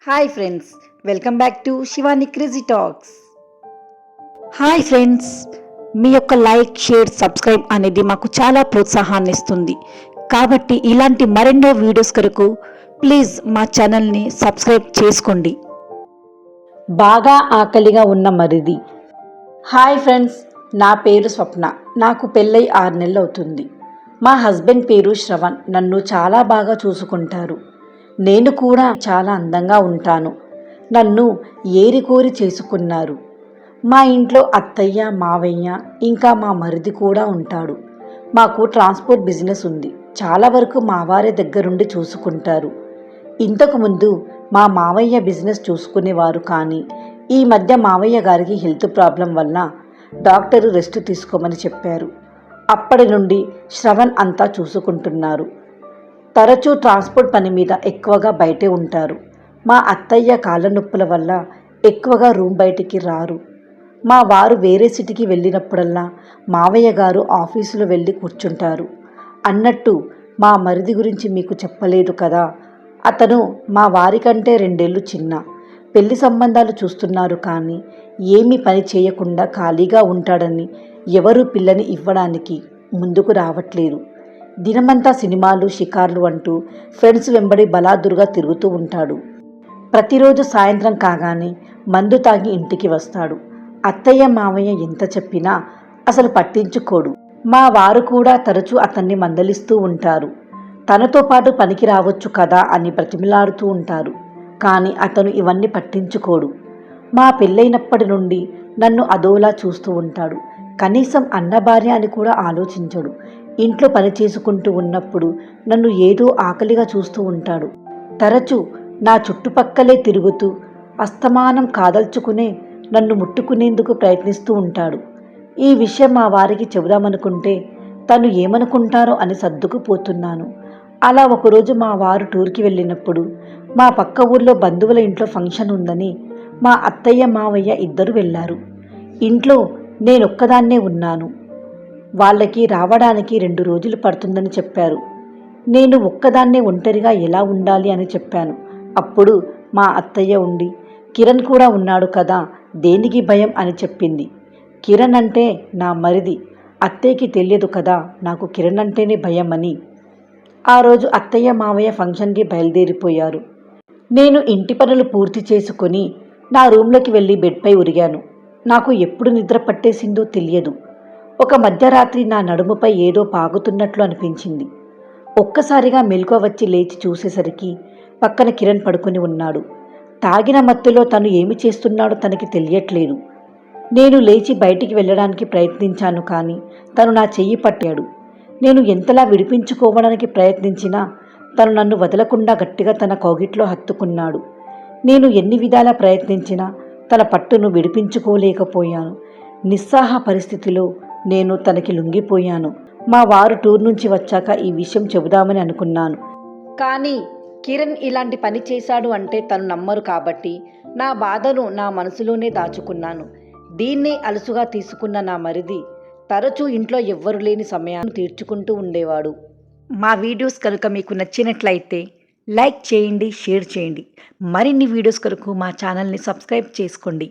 Hi friends, welcome back to Shivani crazy talks. Hi friends, మీ యొక్క like, share, subscribe అనేది మాకు చాలా ప్రోత్సాహాన్ని ఇస్తుంది. కాబట్టి ఇలాంటి మరెన్నో వీడియోస్ కొరకు ప్లీజ్ మా ఛానల్ని సబ్స్క్రైబ్ చేసుకోండి. బాగా ఆకలిగా ఉన్న మరిది. హాయ్ ఫ్రెండ్స్, నా పేరు స్వప్న. నాకు పెళ్ళై 6 నెలలు అవుతుంది. మా హస్బెండ్ పేరు శ్రవణ్. నన్ను చాలా బాగా చూసుకుంటారు. నేను కూడా చాలా అందంగా ఉంటాను. నన్ను ఏరికోరి చేసుకున్నారు. మా ఇంట్లో అత్తయ్య, మావయ్య, ఇంకా మా మరిది కూడా ఉంటాడు. మాకు ట్రాన్స్పోర్ట్ బిజినెస్ ఉంది. చాలా వరకు మా వారి దగ్గరుండి చూసుకుంటారు. ఇంతకుముందు మా మావయ్య బిజినెస్ చూసుకునేవారు, కానీ ఈ మధ్య మావయ్య గారికి హెల్త్ ప్రాబ్లం వల్ల డాక్టరు రెస్ట్ తీసుకోమని చెప్పారు. అప్పటి నుండి శ్రవణ్ అంతా చూసుకుంటున్నారు. తరచూ ట్రాన్స్పోర్ట్ పని మీద ఎక్కువగా బయటే ఉంటారు. మా అత్తయ్య కాళ్ళ నొప్పుల వల్ల ఎక్కువగా రూమ్ బయటికి రారు. మా వారు వేరే సిటీకి వెళ్ళినప్పుడల్లా మావయ్య గారు ఆఫీసులో వెళ్ళి కూర్చుంటారు. అన్నట్టు మా మరిది గురించి మీకు చెప్పలేదు కదా. అతను మా వారి కంటే 2 ఏళ్ళు చిన్న. పెళ్లి సంబంధాలు చూస్తున్నారు, కానీ ఏమీ పని చేయకుండా ఖాళీగా ఉంటాడని ఎవరూ పిల్లని ఇవ్వడానికి ముందుకు రావట్లేదు. దినమంతా సినిమాలు, షికార్లు అంటూ ఫ్రెండ్స్ వెంబడి బలాదురుగా తిరుగుతూ ఉంటాడు. ప్రతిరోజు సాయంత్రం కాగానే మందు తాగి ఇంటికి వస్తాడు. అత్తయ్య, మావయ్య ఎంత చెప్పినా అసలు పట్టించుకోడు. మా వారు కూడా తరచూ అతన్ని మందలిస్తూ ఉంటారు. తనతో పాటు పనికి రావచ్చు కదా అని బ్రతిమిలాడుతూ ఉంటారు. కానీ అతను ఇవన్నీ పట్టించుకోడు. మా పెళ్ళైనప్పటి నుండి నన్ను అదోలా చూస్తూ ఉంటాడు. కనీసం అన్న భార్య అని కూడా ఆలోచించడు. ఇంట్లో పని చేసుకుంటూ ఉన్నప్పుడు నన్ను ఏదో ఆకలిగా చూస్తూ ఉంటాడు. తరచూ నా చుట్టుపక్కలే తిరుగుతూ అస్తమానం కాదల్చుకునే నన్ను ముట్టుకునేందుకు ప్రయత్నిస్తూ ఉంటాడు. ఈ విషయం మా వారికి చెబుదామనుకుంటే తను ఏమనుకుంటారో అని సర్దుకుపోతున్నాను. అలా ఒకరోజు మా వారు టూర్కి వెళ్ళినప్పుడు మా పక్క ఊర్లో బంధువుల ఇంట్లో ఫంక్షన్ ఉందని మా అత్తయ్య, మావయ్య ఇద్దరు వెళ్ళారు. ఇంట్లో నేనొక్కదాన్నే ఉన్నాను. వాళ్ళకి రావడానికి 2 రోజులు పడుతుందని చెప్పారు. నేను ఒక్కదాన్నే ఒంటరిగా ఎలా ఉండాలి అని చెప్పాను. అప్పుడు మా అత్తయ్య ఉండి, కిరణ్ కూడా ఉన్నాడు కదా, దేనికి భయం అని చెప్పింది. కిరణ్ అంటే నా మరిది. అత్తయ్యకి తెలియదు కదా నాకు కిరణ్ అంటేనే భయం అని. ఆ రోజు అత్తయ్య, మావయ్య ఫంక్షన్కి బయలుదేరిపోయారు. నేను ఇంటి పనులు పూర్తి చేసుకొని నా రూమ్లోకి వెళ్ళి బెడ్పై ఉరిగాను. నాకు ఎప్పుడు నిద్ర పట్టేసిందో తెలియదు. ఒక మధ్యరాత్రి నా నడుముపై ఏదో పాగుతున్నట్లు అనిపించింది. ఒక్కసారిగా మెలకువ వచ్చి లేచి చూసేసరికి పక్కన కిరణ్ పడుకుని ఉన్నాడు. తాగిన మత్తులో తను ఏమి చేస్తున్నాడో తనకి తెలియట్లేదు. నేను లేచి బయటికి వెళ్ళడానికి ప్రయత్నించాను, కానీ తను నా చెయ్యి పట్టాడు. నేను ఎంతలా విడిపించుకోవడానికి ప్రయత్నించినా తను నన్ను వదలకుండా గట్టిగా తన కౌగిట్లో హత్తుకున్నాడు. నేను ఎన్ని విధాలా ప్రయత్నించినా తన పట్టును విడిపించుకోలేకపోయాను. నిస్సహాయ పరిస్థితిలో నేను తనకి లొంగిపోయాను. మా వారు టూర్ నుంచి వచ్చాక ఈ విషయం చెబుదామని అనుకున్నాను, కానీ కిరణ్ ఇలాంటి పని చేశాడు అంటే తను నమ్మరు. కాబట్టి నా బాధను నా మనసులోనే దాచుకున్నాను. దీన్నే అలుసుగా తీసుకున్న నా మరిది తరచూ ఇంట్లో ఎవ్వరు లేని సమయాన్ని తీర్చుకుంటూ ఉండేవాడు. మా వీడియోస్ కనుక మీకు నచ్చినట్లయితే లైక్ చేయండి, షేర్ చేయండి. మరిన్ని వీడియోస్ కొరకు మా ఛానల్ని సబ్స్క్రైబ్ చేసుకోండి.